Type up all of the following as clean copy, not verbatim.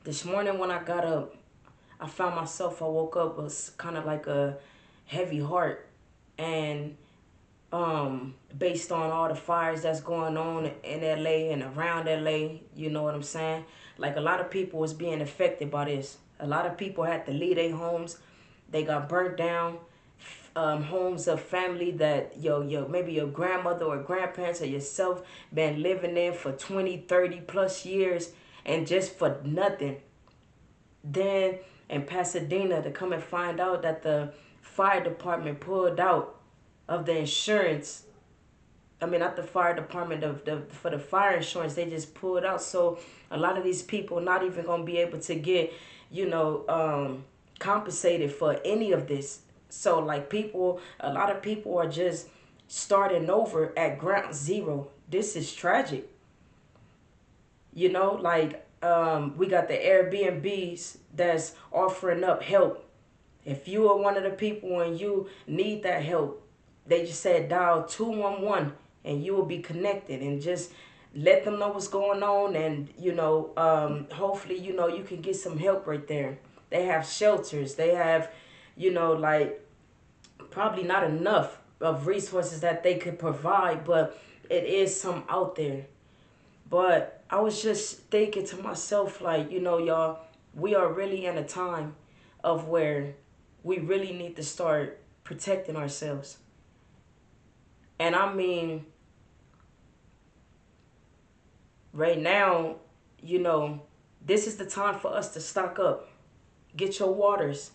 This morning when I got up, I woke up with kind of like a heavy heart. And based on all the fires that's going on in LA and around LA, you know what I'm saying? Like a lot of people was being affected by this. A lot of people had to leave their homes. They got burnt down. Homes of family that your maybe your grandmother or grandparents or yourself been living in for 20, 30 plus years, and just for nothing. Then in Pasadena, to come and find out that the fire department pulled out of the insurance. I mean, not the fire department, for the fire insurance, they just pulled out. So a lot of these people not even gonna be able to get, compensated for any of this. So like a lot of people are just starting over at ground zero. This is tragic. We got the Airbnbs that's offering up help. If you are one of the people and you need that help, they just said dial 211 and you will be connected, and just let them know what's going on. And hopefully, you can get some help right there. They have shelters. They have, like, probably not enough of resources that they could provide, but it is some out there. But I was just thinking to myself, like, y'all, we are really in a time of where we really need to start protecting ourselves. And I mean, right now, you know, this is the time for us to stock up. Get your waters.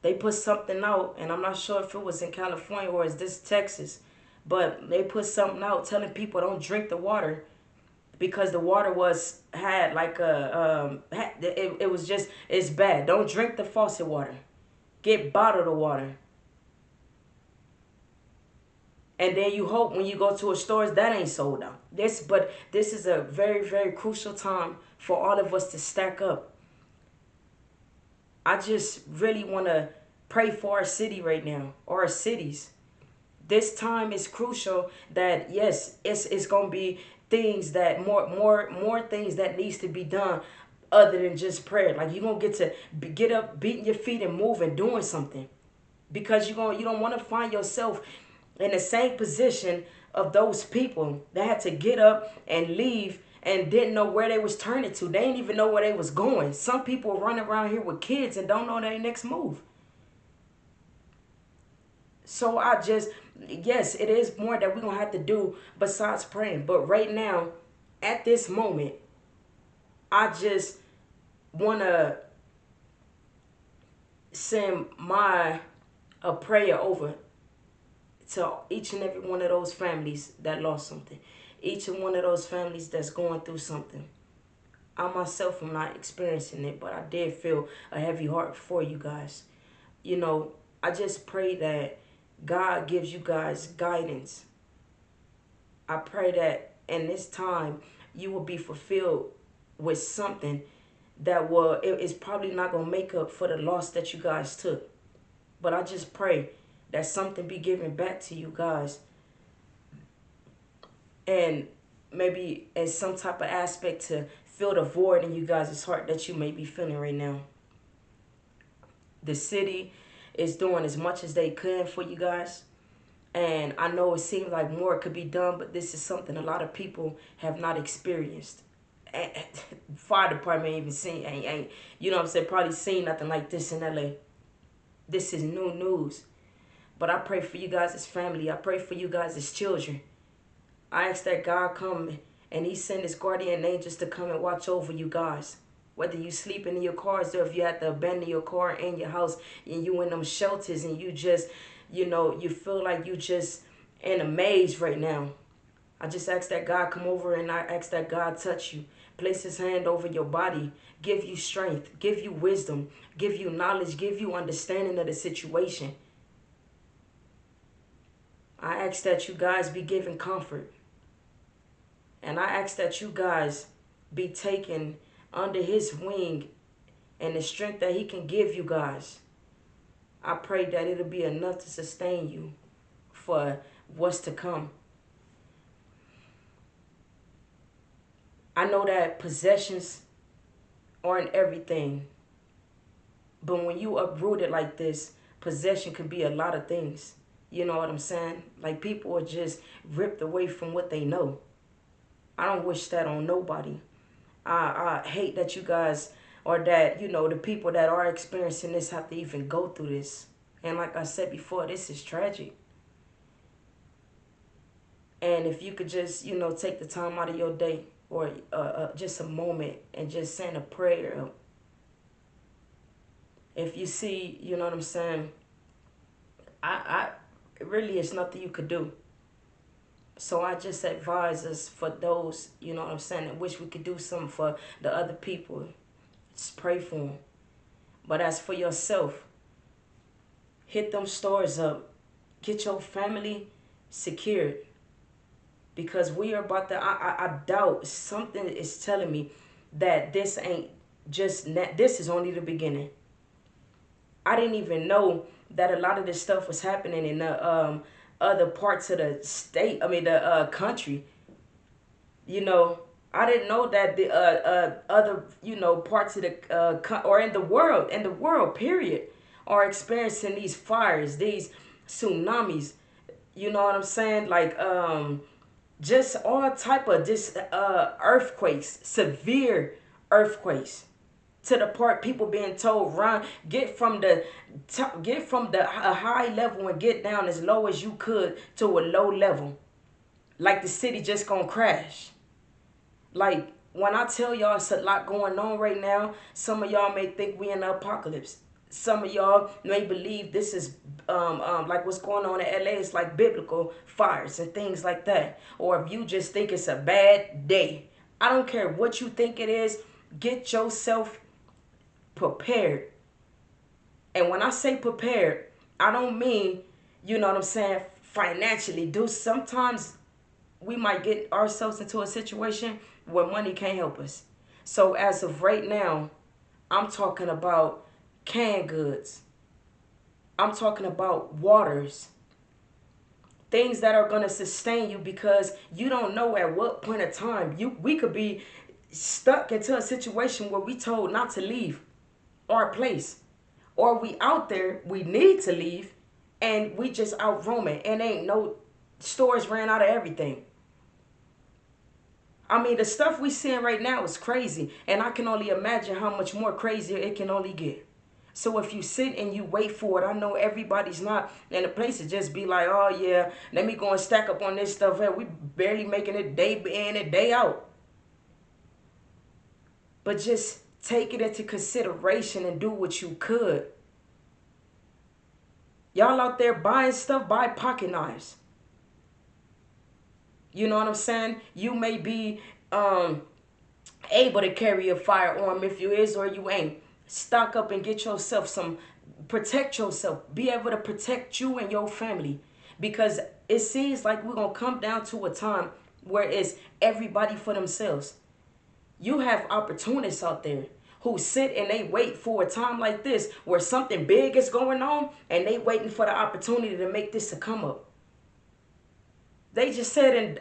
They put something out, and I'm not sure if it was in California or is this Texas, but they put something out telling people don't drink the water because the water was had like it was just, it's bad. Don't drink the faucet water. Get bottled water. And then you hope when you go to a store that ain't sold out. This is a very, very crucial time for all of us to stack up. I just really want to pray for our city right now, or our cities. This time is crucial. That yes, it's gonna be things that more things that needs to be done other than just prayer. Like you're gonna get to get up, beating your feet and moving, doing something, because you don't want to find yourself in the same position of those people that had to get up and leave and didn't know where they was turning to. They didn't even know where they was going. Some people run around here with kids and don't know their next move. So yes, it is more that we're going to have to do besides praying. But right now, at this moment, I just want to send my a prayer over to each and every one of those families that lost something. Each and one of those families that's going through something. I myself am not experiencing it, but I did feel a heavy heart for you guys. You know, I just pray that God gives you guys guidance. I pray that in this time you will be fulfilled with something that is probably not going to make up for the loss that you guys took. But I just pray that something be given back to you guys, and maybe as some type of aspect to fill the void in you guys' heart that you may be feeling right now. The city is doing as much as they can for you guys. And I know it seems like more could be done, but this is something a lot of people have not experienced. Fire department even seen, ain't you know what I'm saying, probably seen nothing like this in LA. This is new news. But I pray for you guys as family. I pray for you guys as children. I ask that God come and he send his guardian angels to come and watch over you guys. Whether you sleeping in your cars or if you have to abandon your car in your house and you in them shelters and you just, you feel like you just in a maze right now. I just ask that God come over, and I ask that God touch you. Place his hand over your body. Give you strength. Give you wisdom. Give you knowledge. Give you understanding of the situation. I ask that you guys be given comfort. And I ask that you guys be taken under his wing and the strength that he can give you guys. I pray that it'll be enough to sustain you for what's to come. I know that possessions aren't everything. But when you uprooted like this, possession could be a lot of things. You know what I'm saying? Like people are just ripped away from what they know. I don't wish that on nobody. I hate that you guys or that, the people that are experiencing this have to even go through this. And like I said before, this is tragic. And if you could just, take the time out of your day or just a moment and just send a prayer. If you see, you know what I'm saying, really, it's nothing you could do. So I just advise us for those, you know what I'm saying, that wish we could do something for the other people. Just pray for them. But as for yourself, hit them stores up. Get your family secured. Because we are about to, I doubt something is telling me that this ain't this is only the beginning. I didn't even know that a lot of this stuff was happening in the other parts of the state. I mean, the country. You know, I didn't know that the other parts of the or in the world, period, are experiencing these fires, these tsunamis. You know what I'm saying? Like just all type of just earthquakes, severe earthquakes, to the part people being told run, get from the top, get from the a high level and get down as low as you could to a low level, like the city just gonna crash. Like when I tell y'all it's a lot going on right now, some of y'all may think we in the apocalypse. Some of y'all may believe this is like what's going on in LA is like biblical fires and things like that. Or if you just think it's a bad day. I don't care what you think it is, get yourself prepared. And when I say prepared, I don't mean, you know what I'm saying, financially. Do sometimes we might get ourselves into a situation where money can't help us. So as of right now, I'm talking about canned goods. I'm talking about waters. Things that are going to sustain you, because you don't know at what point of time we could be stuck into a situation where we told not to leave our place. Or we out there, we need to leave, and we just out roaming, and ain't no stores ran out of everything. I mean, the stuff we seeing right now is crazy, and I can only imagine how much more crazier it can only get. So if you sit and you wait for it, I know everybody's not in a place to just be like, oh yeah, let me go and stack up on this stuff. Hey, we barely making it day in and day out. But just take it into consideration and do what you could. Y'all out there buying stuff, buy pocket knives. You know what I'm saying? You may be able to carry a firearm if you is or you ain't. Stock up and get yourself some, protect yourself. Be able to protect you and your family. Because it seems like we're going to come down to a time where it's everybody for themselves. You have opportunists out there who sit and they wait for a time like this where something big is going on, and they waiting for the opportunity to make this a come up. They just said in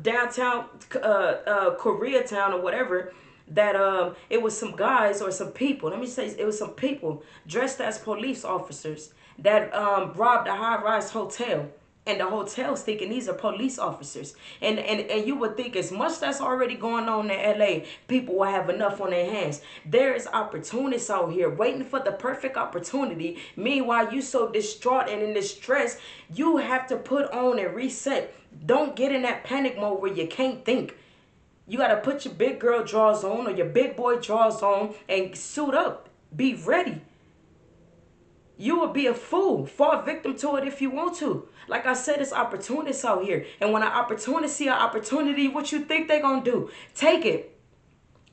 downtown Koreatown or whatever that it was some guys or some people. Let me say it was some people dressed as police officers that robbed a high-rise hotel. And the hotel's thinking these are police officers. And you would think as much that's already going on in LA, people will have enough on their hands. There is opportunists out here waiting for the perfect opportunity. Meanwhile, you so distraught and in distress, you have to put on and reset. Don't get in that panic mode where you can't think. You got to put your big girl drawers on or your big boy drawers on and suit up. Be ready. You will be a fool. Fall victim to it if you want to. Like I said, it's opportunists out here. And when an opportunist see an opportunity, what you think they going to do? Take it.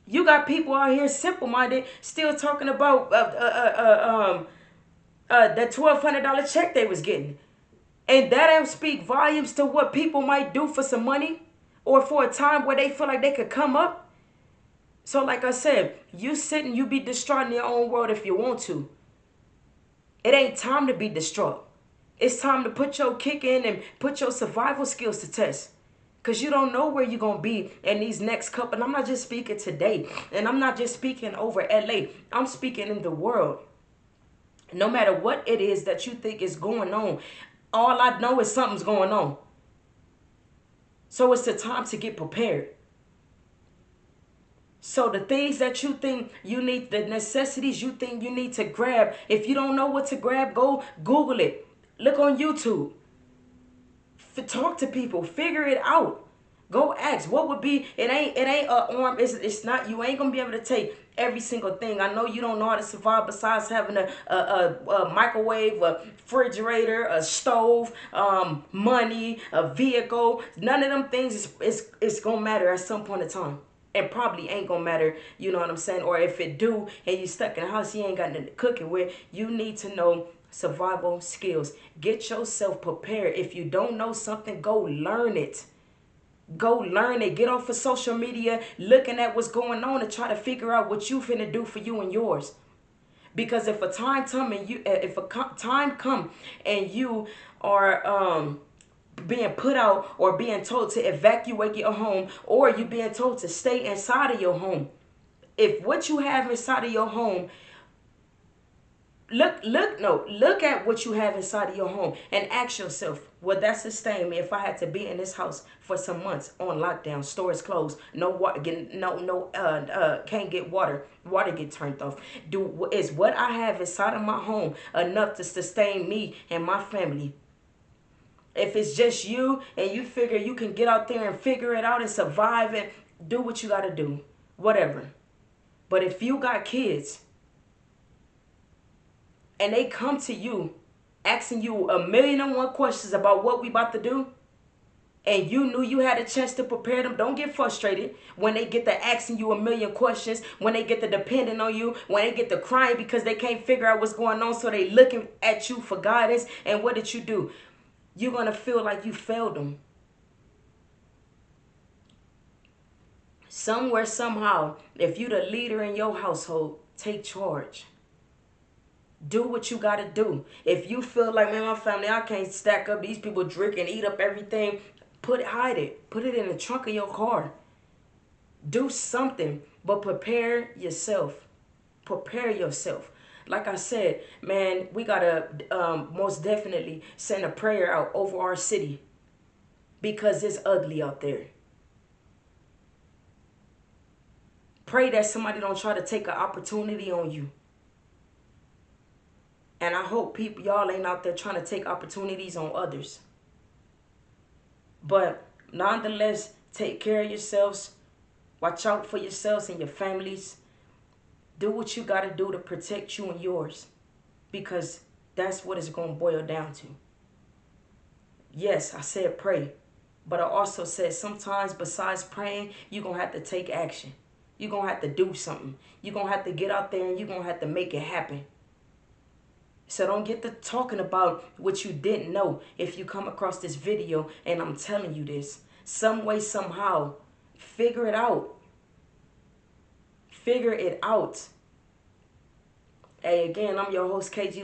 You got people out here simple-minded still talking about that $1,200 check they was getting. And that don't speak volumes to what people might do for some money or for a time where they feel like they could come up. So like I said, you sit and you be distraught in your own world if you want to. It ain't time to be distraught. It's time to put your kick in and put your survival skills to test. Because you don't know where you're going to be in these next couple. And I'm not just speaking today. And I'm not just speaking over LA. I'm speaking in the world. No matter what it is that you think is going on, all I know is something's going on. So it's the time to get prepared. So the things that you think you need, the necessities you think you need to grab, if you don't know what to grab, go Google it. Look on YouTube. Talk to people. Figure it out. Go ask. What would be? It ain't a arm. It's not. You ain't gonna be able to take every single thing. I know you don't know how to survive besides having a microwave, a refrigerator, a stove, money, a vehicle. None of them things is gonna matter at some point in time. And probably ain't gonna matter, you know what I'm saying? Or if it do and you stuck in the house, you ain't got nothing to cook it with, you need to know survival skills. Get yourself prepared. If you don't know something, go learn it. Go learn it. Get off of social media looking at what's going on and try to figure out what you finna do for you and yours. Because if a time come and you are being put out or being told to evacuate your home, or you being told to stay inside of your home, if what you have inside of your home, look at what you have inside of your home and ask yourself, would that sustain me if I had to be in this house for some months on lockdown, stores closed, no water, can't get water get turned off? Is what I have inside of my home enough to sustain me and my family? If it's just you and you figure you can get out there and figure it out and survive it, do what you got to do, whatever. But if you got kids and they come to you asking you 1,000,001 questions about what we about to do, and you knew you had a chance to prepare them, don't get frustrated when they get to asking you 1,000,000 questions, when they get to depending on you, when they get to crying because they can't figure out what's going on, so they looking at you for guidance. And what did you do? You're going to feel like you failed them. Somewhere, somehow, if you the leader in your household, take charge. Do what you got to do. If you feel like, man, my family, I can't stack up. These people drink and eat up everything. Hide it. Put it in the trunk of your car. Do something, but prepare yourself. Prepare yourself. Like I said, man, we got to most definitely send a prayer out over our city because it's ugly out there. Pray that somebody don't try to take an opportunity on you. And I hope y'all ain't out there trying to take opportunities on others. But nonetheless, take care of yourselves. Watch out for yourselves and your families. Do what you got to do to protect you and yours, because that's what it's going to boil down to. Yes, I said pray, but I also said sometimes besides praying, you're going to have to take action. You're going to have to do something. You're going to have to get out there and you're going to have to make it happen. So don't get to talking about what you didn't know if you come across this video and I'm telling you this. Some way, somehow, figure it out. Figure it out. Hey, again, I'm your host, KG.